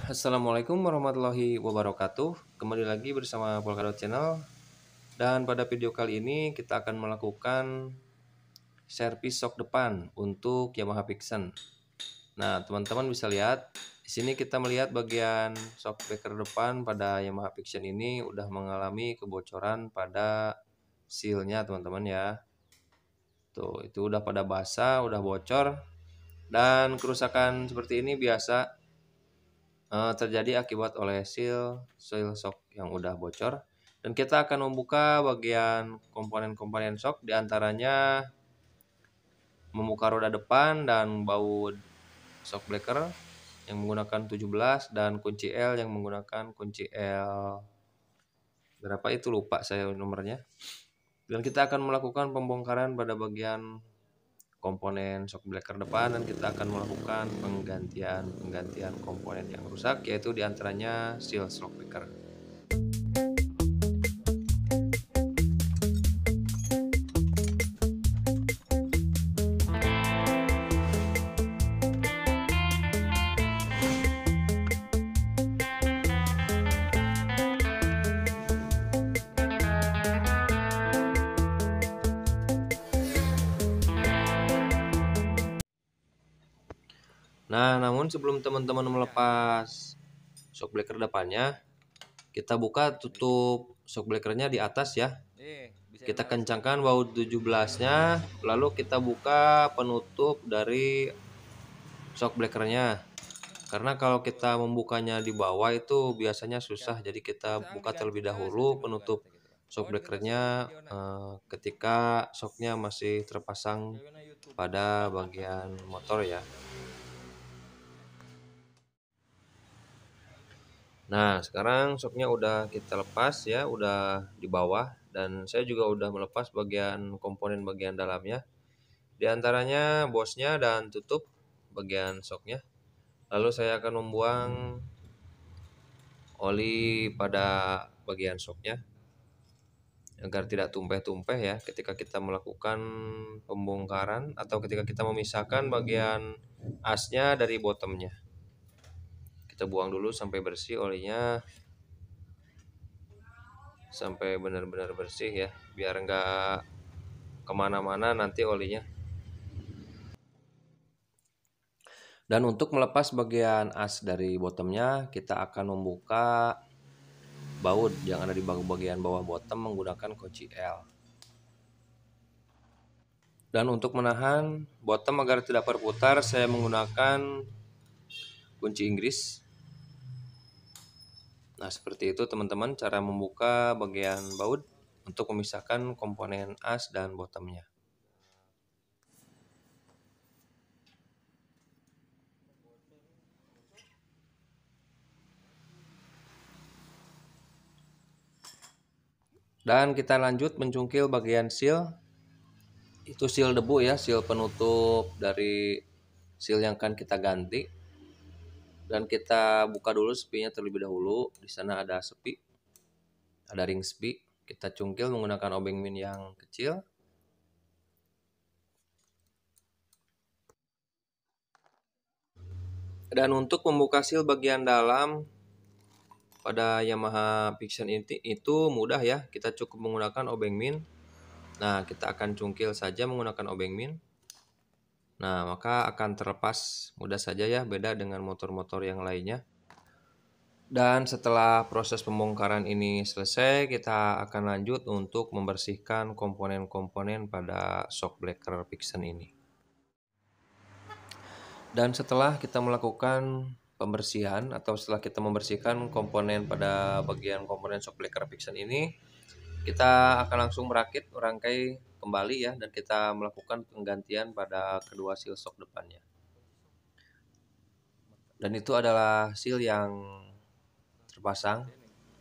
Assalamualaikum warahmatullahi wabarakatuh. Kembali lagi bersama Polkadot Channel. Dan pada video kali ini kita akan melakukan servis sok depan untuk Yamaha Vixen. Nah, teman-teman bisa lihat di sini kita melihat bagian shock breaker depan pada Yamaha Vixen ini udah mengalami kebocoran pada sealnya, teman-teman ya. Tuh, itu udah pada basah, udah bocor. Dan kerusakan seperti ini biasa terjadi akibat oleh seal shock yang udah bocor, dan kita akan membuka bagian komponen-komponen shock, diantaranya membuka roda depan dan baut shock breaker yang menggunakan 17 dan kunci L yang menggunakan kunci L berapa itu lupa saya nomornya. Dan kita akan melakukan pembongkaran pada bagian komponen shock breaker depan, dan kita akan melakukan penggantian komponen yang rusak, yaitu diantaranya seal shock breaker. Nah, namun sebelum teman-teman melepas shock breaker depannya, kita buka tutup shock breakernya di atas ya. Kita kencangkan baut 17-nya, lalu kita buka penutup dari shock breakernya. Karena kalau kita membukanya di bawah itu biasanya susah, jadi kita buka terlebih dahulu penutup shock breakernya ketika shocknya masih terpasang pada bagian motor ya. Nah, sekarang shocknya udah kita lepas ya, udah di bawah, dan saya juga udah melepas bagian komponen bagian dalamnya, di antaranya bosnya dan tutup bagian shocknya. Lalu saya akan membuang oli pada bagian shocknya agar tidak tumpeh-tumpeh ya ketika kita melakukan pembongkaran atau ketika kita memisahkan bagian asnya dari bottomnya. Kita buang dulu sampai bersih olinya, sampai benar-benar bersih ya, biar nggak kemana-mana nanti olinya. Dan untuk melepas bagian as dari bottomnya, kita akan membuka baut yang ada di bagian bawah bottom menggunakan kunci L. Dan untuk menahan bottom agar tidak berputar, saya menggunakan kunci Inggris. Nah, seperti itu teman-teman cara membuka bagian baut untuk memisahkan komponen as dan bottomnya. Dan kita lanjut mencungkil bagian seal. Itu seal debu ya, seal penutup dari seal yang akan kita ganti. Dan kita buka dulu sepinya terlebih dahulu. Di sana ada sepi, ada ring sepi. Kita cungkil menggunakan obeng min yang kecil. Dan untuk membuka seal bagian dalam pada Yamaha Vixen itu mudah ya. Kita cukup menggunakan obeng min. Nah, kita akan cungkil saja menggunakan obeng min. Nah, maka akan terlepas mudah saja ya, beda dengan motor-motor yang lainnya. Dan setelah proses pembongkaran ini selesai, kita akan lanjut untuk membersihkan komponen-komponen pada shock breaker Vixen ini. Dan setelah kita melakukan pembersihan atau setelah kita membersihkan komponen pada bagian komponen shock breaker Vixen ini, kita akan langsung merakit rangkai kembali ya, dan kita melakukan penggantian pada kedua seal shock depannya. Dan itu adalah seal yang terpasang,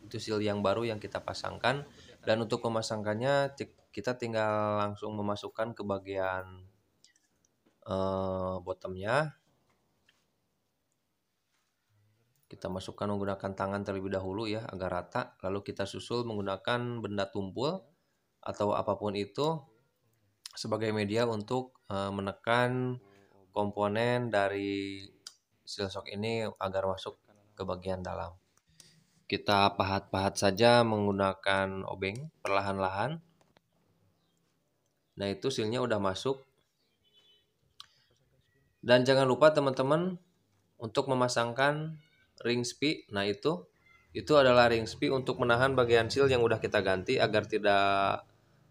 itu seal yang baru yang kita pasangkan. Dan untuk memasangkannya kita tinggal langsung memasukkan ke bagian bottomnya. Kita masukkan menggunakan tangan terlebih dahulu ya agar rata, lalu kita susul menggunakan benda tumpul atau apapun itu sebagai media untuk menekan komponen dari seal shock ini agar masuk ke bagian dalam. Kita pahat-pahat saja menggunakan obeng perlahan-lahan. Nah, itu sealnya udah masuk. Dan jangan lupa teman-teman untuk memasangkan ring spy. Nah, itu adalah ring spy untuk menahan bagian seal yang udah kita ganti agar tidak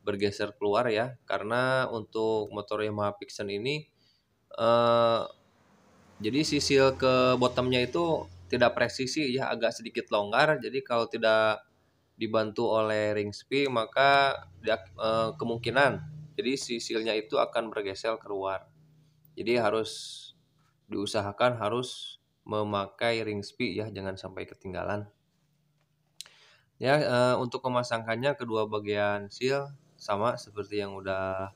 bergeser keluar ya. Karena untuk motor Yamaha Pixen ini jadi si seal ke bottomnya itu tidak presisi ya, agak sedikit longgar. Jadi kalau tidak dibantu oleh ring spy maka kemungkinan jadi si sealnya itu akan bergeser keluar. Jadi harus diusahakan harus memakai ring spy ya, jangan sampai ketinggalan. Ya, untuk memasangkannya kedua bagian seal sama seperti yang udah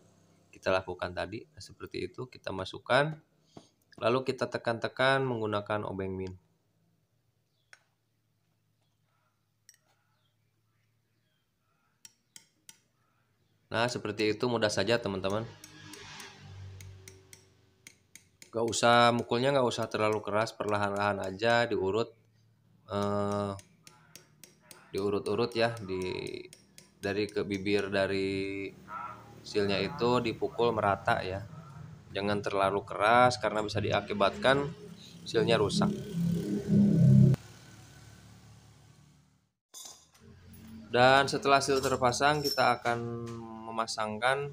kita lakukan tadi. Nah, seperti itu kita masukkan, lalu kita tekan-tekan menggunakan obeng min. Nah, seperti itu mudah saja teman-teman. Gak usah mukulnya, gak usah terlalu keras, perlahan-lahan aja diurut-urut ya, dari ke bibir dari sealnya itu dipukul merata ya. Jangan terlalu keras karena bisa diakibatkan sealnya rusak. Dan setelah seal terpasang, kita akan memasangkan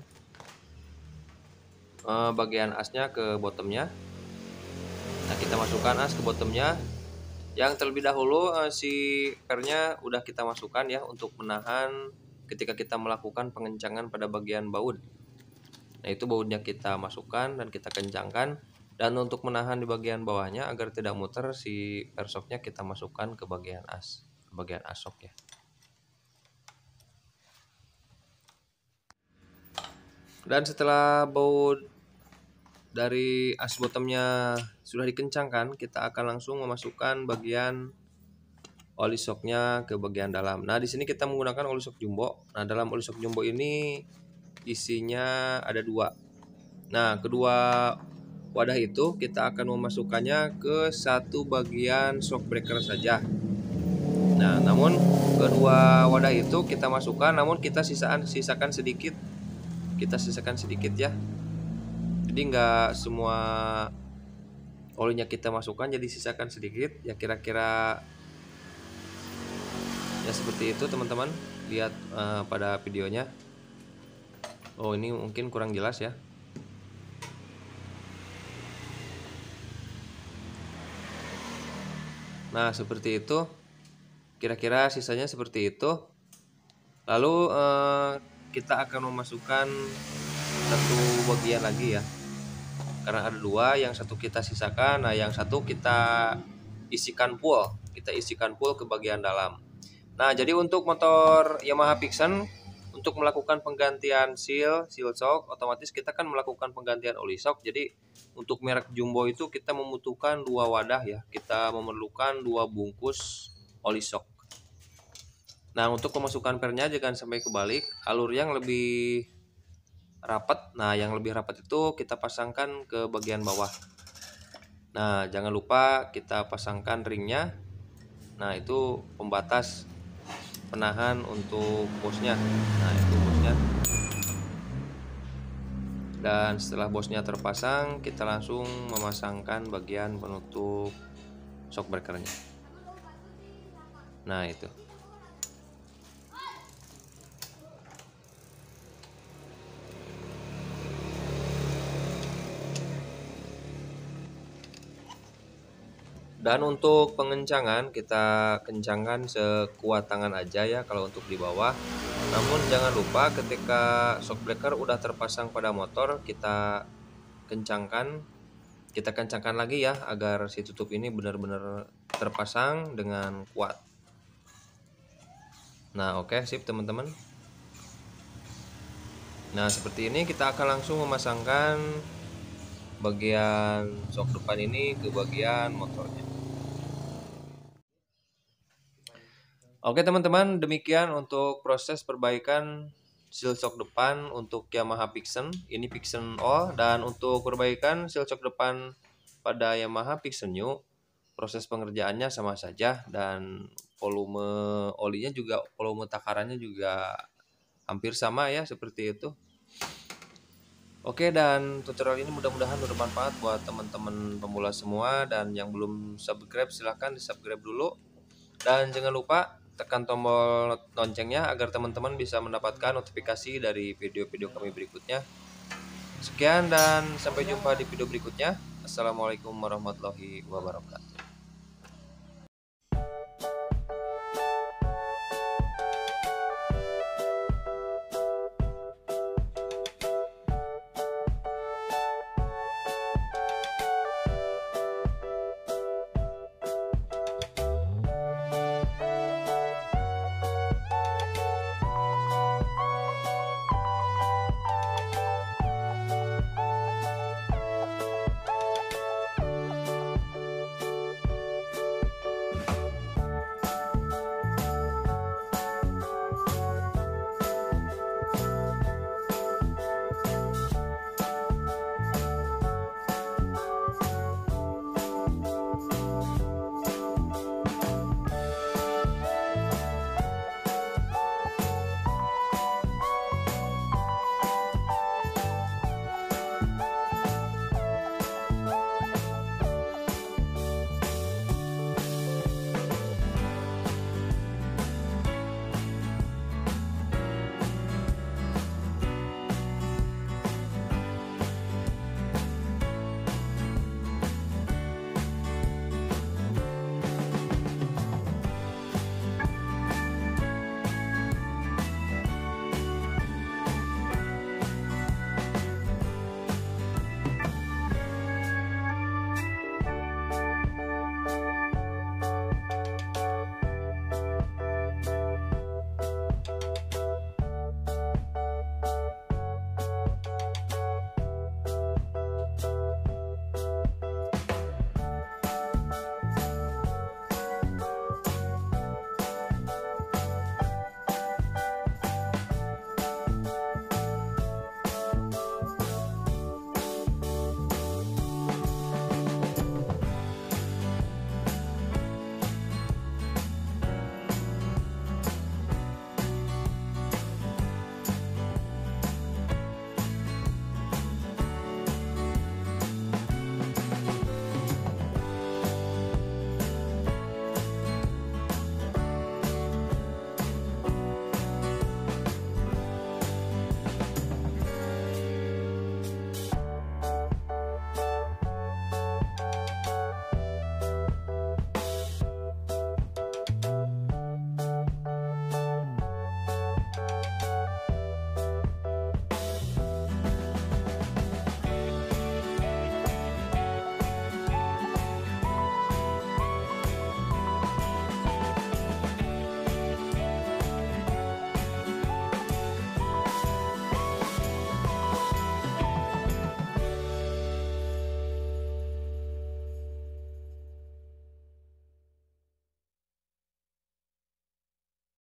bagian asnya ke bottomnya. Nah, kita masukkan as ke bottomnya. Yang terlebih dahulu si pernya udah kita masukkan ya untuk menahan ketika kita melakukan pengencangan pada bagian baut. Nah, itu bautnya kita masukkan dan kita kencangkan. Dan untuk menahan di bagian bawahnya agar tidak muter, si persoknya kita masukkan ke bagian as, ke bagian asok ya. Dan setelah baut dari as bottomnya sudah dikencangkan, kita akan langsung memasukkan bagian oli shocknya ke bagian dalam. Nah, di sini kita menggunakan oli shock jumbo. Nah, dalam oli shock jumbo ini isinya ada 2. Nah, kedua wadah itu kita akan memasukkannya ke satu bagian shock breaker saja. Nah, namun kedua wadah itu kita masukkan, namun kita sisakan sedikit. Kita sisakan sedikit ya. Jadi nggak semua olinya kita masukkan, jadi sisakan sedikit ya, kira-kira ya seperti itu teman-teman. Lihat pada videonya. Oh, ini mungkin kurang jelas ya. Nah, seperti itu. Kira-kira sisanya seperti itu. Lalu kita akan memasukkan satu bagian lagi ya. Karena ada 2, yang satu kita sisakan, nah yang satu kita isikan full. Kita isikan full ke bagian dalam. Nah, jadi untuk motor Yamaha Pixen untuk melakukan penggantian seal shock, otomatis kita kan melakukan penggantian oli shock. Jadi untuk merek jumbo itu kita membutuhkan 2 wadah ya. Kita memerlukan 2 bungkus oli shock. Nah, untuk pemasukan pernya jangan sampai kebalik, alur yang lebih rapat. Nah, yang lebih rapat itu kita pasangkan ke bagian bawah. Nah, jangan lupa kita pasangkan ringnya. Nah, itu pembatas penahan untuk bosnya. Nah, itu bosnya. Dan setelah bosnya terpasang, kita langsung memasangkan bagian penutup shock breakernya. Nah, itu. Dan untuk pengencangan kita kencangkan sekuat tangan aja ya kalau untuk di bawah. Namun jangan lupa ketika shock breaker udah terpasang pada motor, kita kencangkan lagi ya agar si tutup ini benar-benar terpasang dengan kuat. Nah, oke, sip teman-teman. Nah, seperti ini kita akan langsung memasangkan bagian shock depan ini ke bagian motornya. Oke teman-teman, demikian untuk proses perbaikan seal shock depan untuk Yamaha Pixen. Ini Pixen O. Dan untuk perbaikan seal shock depan pada Yamaha Pixen New, proses pengerjaannya sama saja, dan volume olinya juga, volume takarannya juga hampir sama ya, seperti itu. Oke, dan tutorial ini mudah-mudahan bermanfaat buat teman-teman pemula semua, dan yang belum subscribe silahkan di subscribe dulu, dan jangan lupa tekan tombol loncengnya agar teman-teman bisa mendapatkan notifikasi dari video-video kami berikutnya. Sekian dan sampai jumpa di video berikutnya. Assalamualaikum warahmatullahi wabarakatuh.